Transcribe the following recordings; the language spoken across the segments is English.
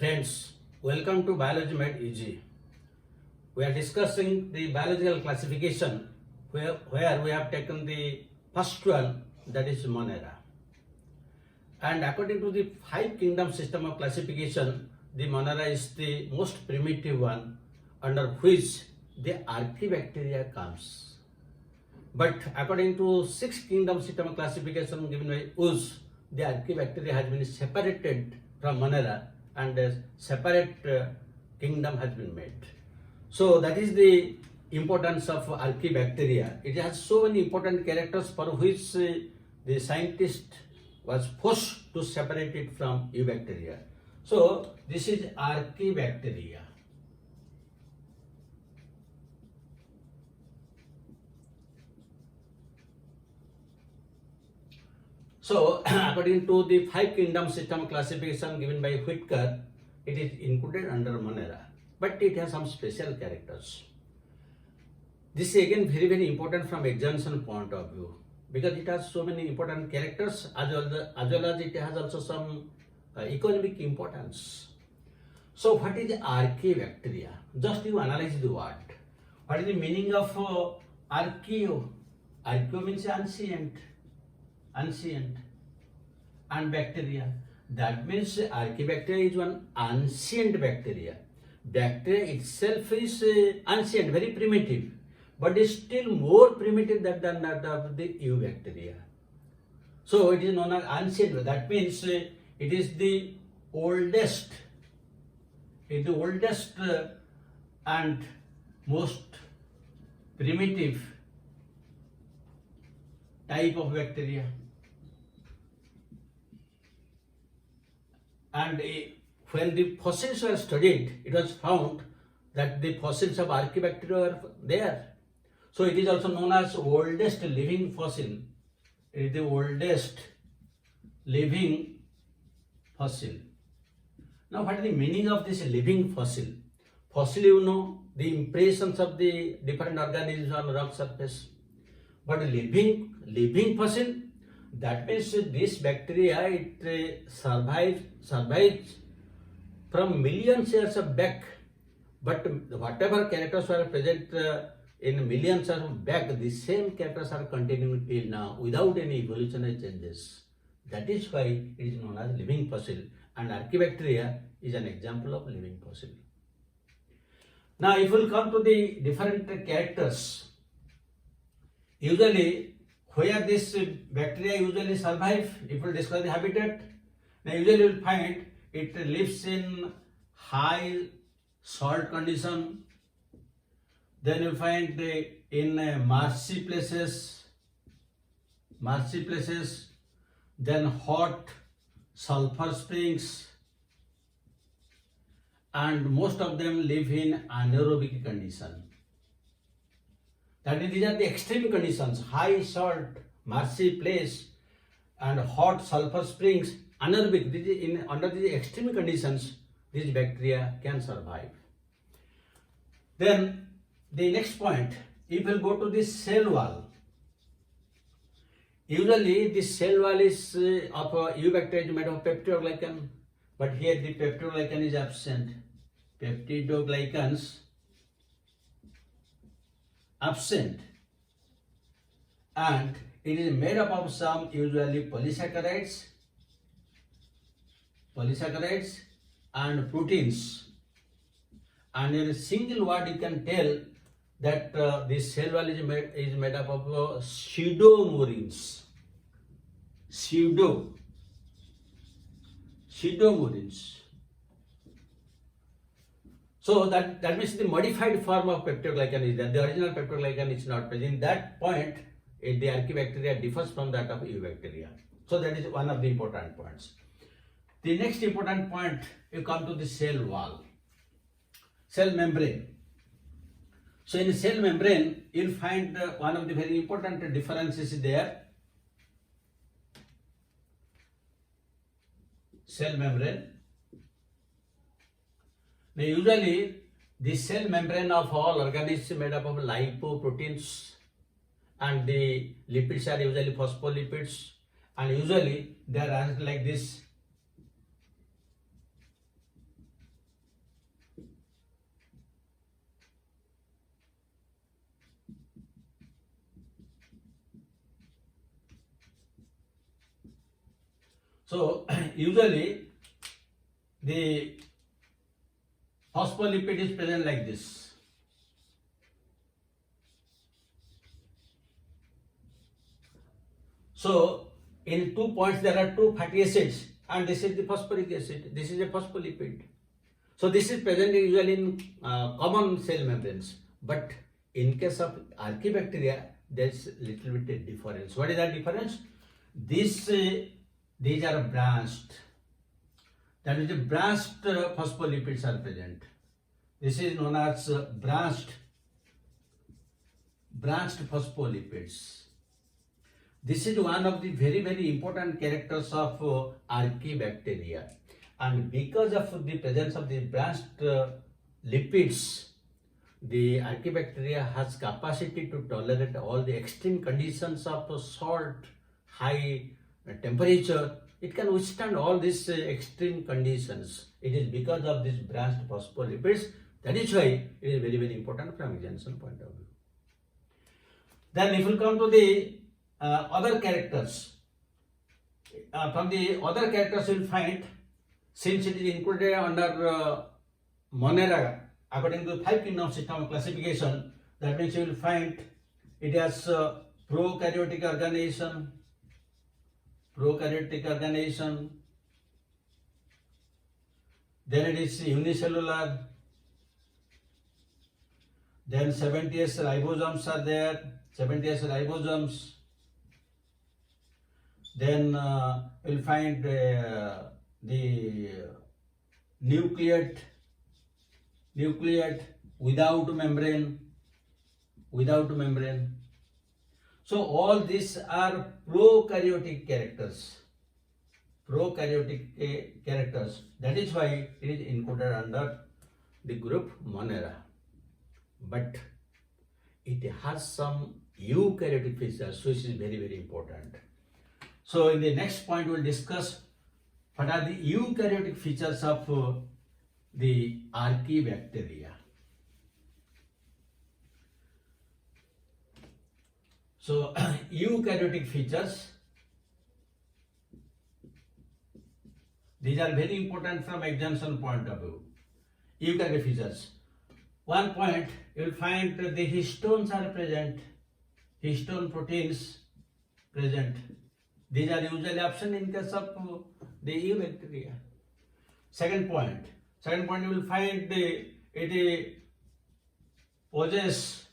Friends, welcome to Biology Made Easy. We are discussing the biological classification where we have taken the first one, that is Monera. And according to the 5 kingdom system of classification, the Monera is the most primitive one under which the Archaebacteria comes. But according to 6 kingdom system of classification given by Wood, the Archaebacteria has been separated from Monera and a separate kingdom has been made. So that is the importance of Archaebacteria. It has so many important characters for which the scientist was forced to separate it from Eubacteria. So this is Archaebacteria. So according to the 5 kingdom system classification given by Whitaker, it is included under Monera, but it has some special characters. This is again very important from examination point of view because it has so many important characters as well as it has also some economic importance. So what is Archaebacteria? Just you analyze the word. What is the meaning of archaeo? Archaeo means ancient, and bacteria. That means Archaebacteria is one ancient bacteria. Bacteria itself is ancient, very primitive, but is still more primitive than that of the Eubacteria. So it is known as ancient. That means it is the oldest. It is the oldest and most primitive type of bacteria. And when the fossils were studied, it was found that the fossils of Archaebacteria were there. So it is also known as oldest living fossil. It is the oldest living fossil. Now what is the meaning of this living fossil? Fossil, you know, the impressions of the different organisms on rock surface. But living fossil, that means this bacteria, it survives from millions years of back. But whatever characters were present in millions years back, the same characters are continuing till now without any evolutionary changes. That is why it is known as living fossil, and Archaebacteria is an example of living fossil. Now if we will come to the different characters, usually where this bacteria usually survive, if we discuss the habitat, now usually you will find it lives in high salt condition. Then you find in marshy places, then hot sulfur springs, and most of them live in anaerobic condition. That is, these are the extreme conditions: high salt, marshy place, and hot sulfur springs, anaerobic. Under these extreme conditions, these bacteria can survive. Then the next point, if we go to the cell wall, usually the cell wall is of Eubacteria is made of peptidoglycan, but here the peptidoglycan is absent. Peptidoglycans absent, and it is made up of some usually polysaccharides and proteins. And in a single word you can tell that this cell wall is made up of pseudomorins. Pseudomorins. So that means the modified form of peptidoglycan is there. The original peptidoglycan is not present. In that point, the Archaebacteria differs from that of Eubacteria. So that is one of the important points. The next important point, you come to the cell wall, cell membrane. So in cell membrane, you will find one of the very important differences there. Cell membrane. Now usually the cell membrane of all organisms is made up of lipoproteins, and the lipids are usually phospholipids, and usually they are arranged like this. So usually the phospholipid is present like this. So in 2 points there are 2 fatty acids, and this is the phosphoric acid, this is a phospholipid. So this is present usually in common cell membranes, but in case of Archaebacteria there is little bit of difference. What is that difference? These are branched. That is, the branched phospholipids are present. This is known as branched phospholipids. This is one of the very important characters of Archaebacteria, and because of the presence of the branched lipids, the Archaebacteria has capacity to tolerate all the extreme conditions of salt, high temperature. It can withstand all these extreme conditions. It is because of these branched phospholipids. That is why it is very important from examination point of view. Then if we come to the other characters, from the other characters you will find, since it is included under Monera according to 5 kingdom system of classification, that means you will find it has prokaryotic organization, then it is unicellular, then 70S ribosomes are there, 70S ribosomes. Then you will find the nucleate without membrane. So all these are prokaryotic characters. That is why it is included under the group Monera. But it has some eukaryotic features, which is very important. So in the next point we will discuss what are the eukaryotic features of the Archaebacteria. So eukaryotic features, these are very important from examination point of view. Eukaryotic features. One point, you will find the histones are present, histone proteins present. These are usually absent in case of the eubacteria. Second point you will find it possesses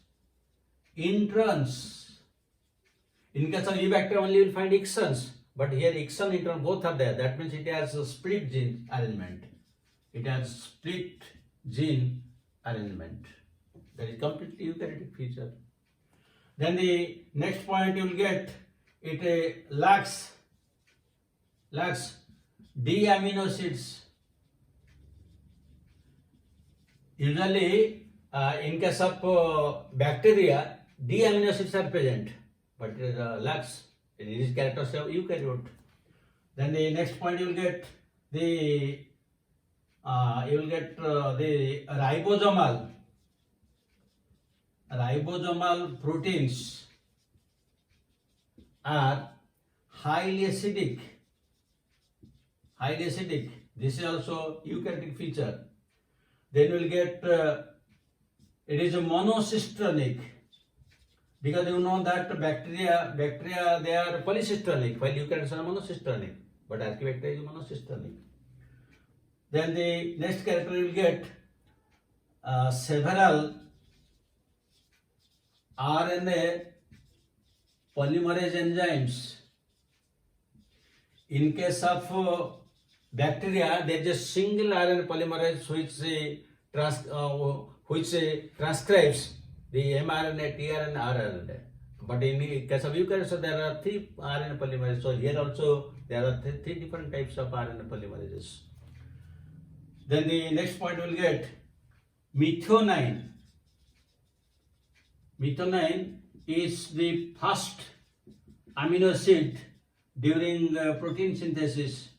introns. In case of eubacteria only you will find exons, but here exon intron both are there. That means it has a split gene arrangement. That is completely eukaryotic feature. Then the next point you will get, it lacks D-amino acids. Usually in case of bacteria, D-amino acids are present, but it lacks. It is characteristic of eukaryote. Then the next point you will get the ribosomal proteins are highly acidic. This is also eukaryotic feature. Then you will get it is a monocistronic, because you know that bacteria they are polycistronic, while eukaryotes are monocistronic, but Archaebacteria is monocistronic. Then the next character you will get several RNA polymerase enzymes. In case of bacteria, there is a single RNA polymerase which transcribes the mRNA, tRNA, RNA. But in the case of eukaryotes, there are 3 RNA polymerases. So here also there are 3 different types of RNA polymerases. Then the next point we will get methionine. Methionine is the first amino acid during protein synthesis.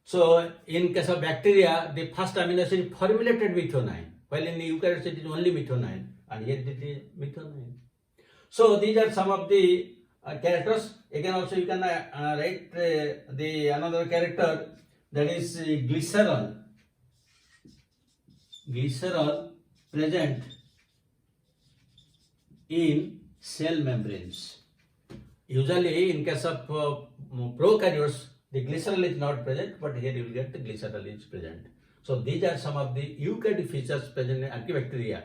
So in case of bacteria, the first amino acid formulated methionine, while in the eukaryotes it is only methionine, and here it is methionine. So these are some of the characters. Again, also you can write the another character, that is glycerol. Glycerol present in cell membranes. Usually, in case of prokaryotes, the glycerol is not present, but here you will get the glycerol is present. So these are some of the eukaryotic features present in Archaebacteria.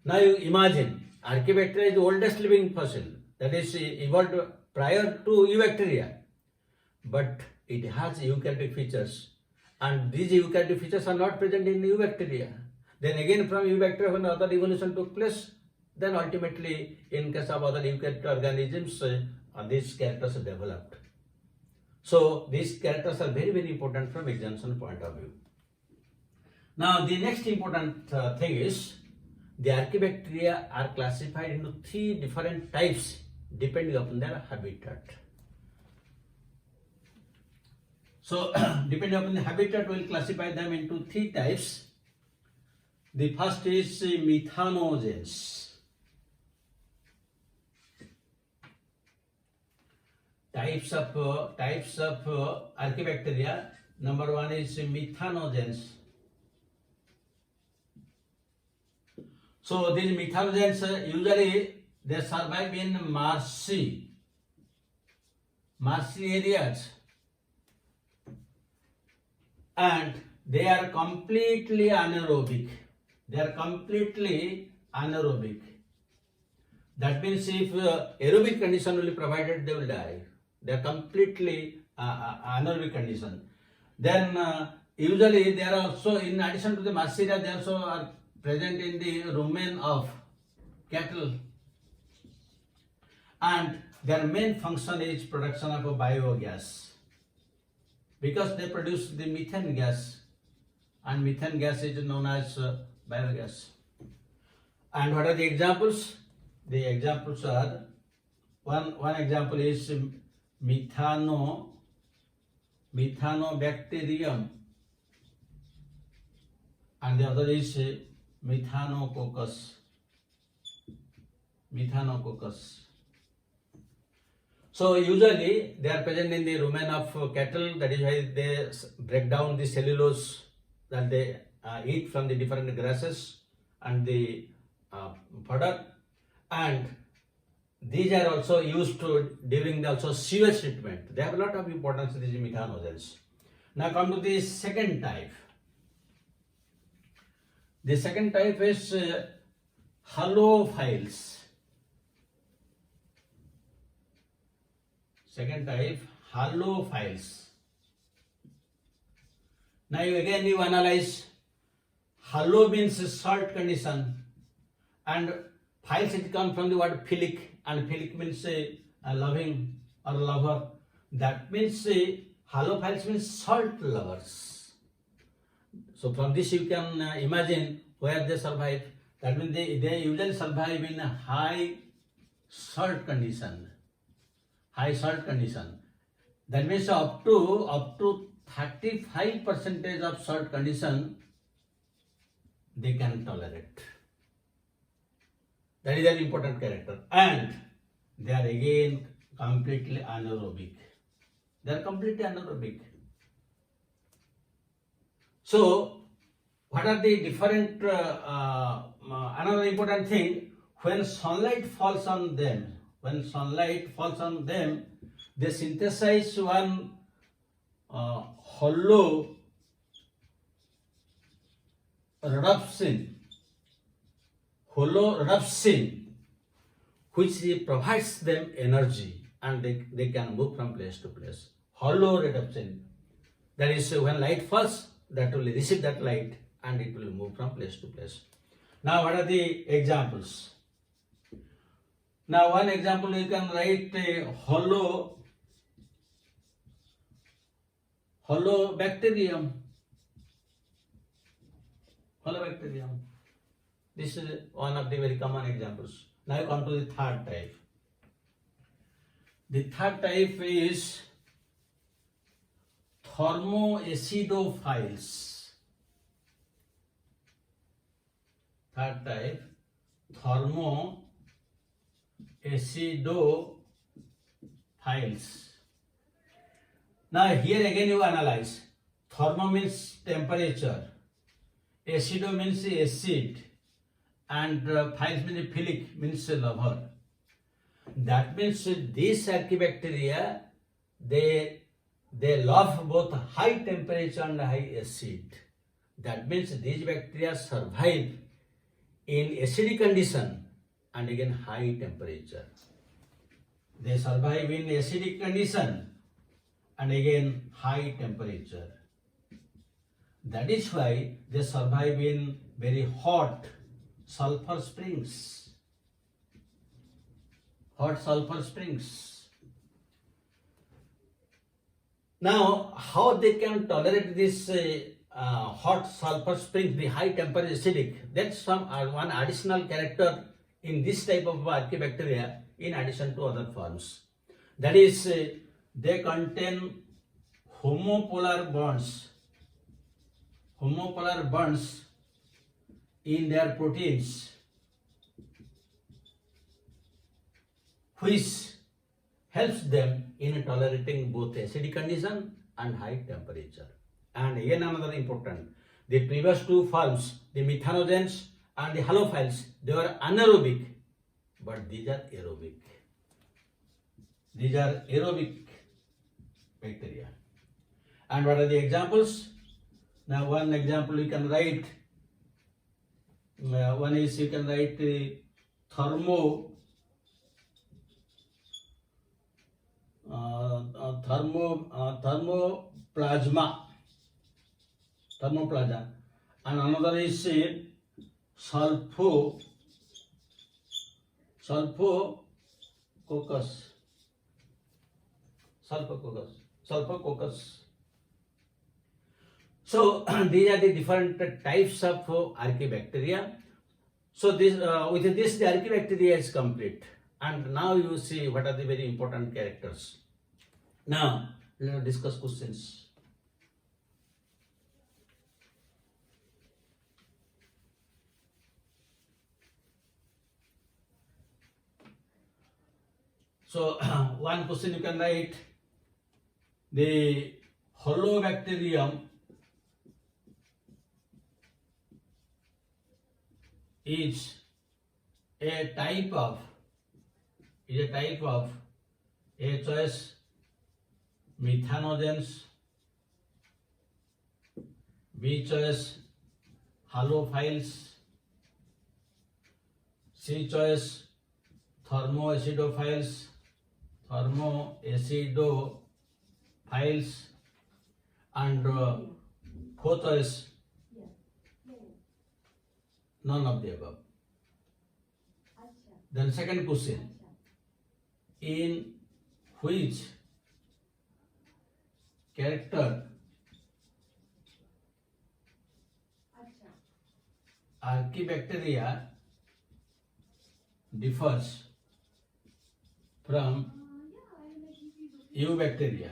Now you imagine, Archaebacteria is the oldest living fossil, that is evolved prior to Eubacteria, but it has eukaryotic features, and these eukaryotic features are not present in Eubacteria. Then again from Eubacteria, when other evolution took place, then ultimately in case of other eukaryotic organisms, these characters are developed. So these characters are very, very important from examination point of view. Now the next important thing is, the Archaebacteria are classified into 3 different types depending upon their habitat. So depending upon the habitat, we will classify them into 3 types. The first is methanogens. Types of Archaebacteria. Number 1 is methanogens. So these methanogens usually they survive in marshy areas, and they are completely anaerobic. That means if aerobic condition will be provided, they will die. They are completely anaerobic condition. Then usually they are also, in addition to the marshy area, they also are present in the rumen of cattle, and their main function is production of a biogas, because they produce the methane gas, and methane gas is known as biogas. And what are the examples? The examples are, one example is methanobacterium, and the other is methanococcus. So usually they are present in the rumen of cattle. That is why they break down the cellulose that they eat from the different grasses and the fodder. And these are also used during the also sewage treatment. They have a lot of importance, these methanogens. Now come to the second type. The second type is halophiles. Second type, halophiles. Now again you analyze. Halo means salt condition, and philes it comes from the word philic, and philic means loving or lover. That means halophiles means salt lovers. So from this you can imagine where they survive. That means they usually survive in a high salt condition. That means up to 35% of salt condition they can tolerate. That is an important character. And they are again completely anaerobic. So what are the different, another important thing, when sunlight falls on them, they synthesize one halorhodopsin, which provides them energy, and they can move from place to place. Halorhodopsin, that is when light falls, that will receive that light and it will move from place to place. Now what are the examples? Now one example you can write halobacterium. This is one of the very common examples. Now you come to the third type. The third type is thermoacidophiles. Third type, thermoacidophiles. thermoacidophiles. Now here again you analyze. Thermo means temperature, acido means acid, and philes means philic, means lover. That means these Archaebacteria, they love both high temperature and high acid. That means these bacteria survive in acidic condition and again high temperature. They survive in acidic condition and again high temperature. That is why they survive in very hot sulfur springs. Hot sulfur springs. Now, how they can tolerate this hot sulfur springs, the high temperature acidic? That's some one additional character in this type of Archaebacteria in addition to other forms. That is, they contain homopolar bonds. Homopolar bonds in their proteins, which helps them in tolerating both acidic condition and high temperature. And again another important, the previous two forms, the methanogens and the halophiles, they were anaerobic, but these are aerobic. These are aerobic bacteria. And what are the examples? Now one example you can write, one is you can write thermoplasma, and another is sulfococcus. So these are the different types of Archaebacteria. So this with this the Archaebacteria is complete. And now you see what are the very important characters. Now let us discuss questions. So one question you can write, the Halobacterium is a type of A choice methanogens, B choice halophiles, C choice thermoacidophiles, and fourth choice none of the above. Then second question, in which character Archaebacteria differs from Eubacteria?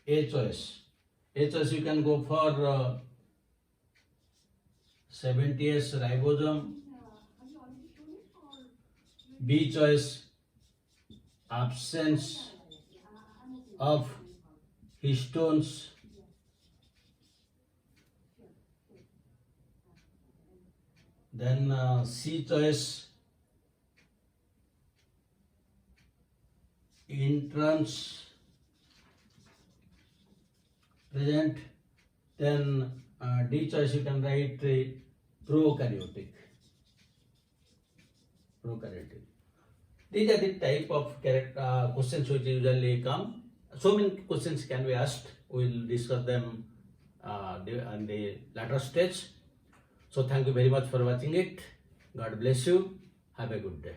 A choice you can go for 70S ribosome. B choice, absence of histones. Then C choice, introns present. Then D choice you can write prokaryotic. These are the type of questions which usually come. So many questions can be asked. We will discuss them in the later stage. So thank you very much for watching it. God bless you. Have a good day.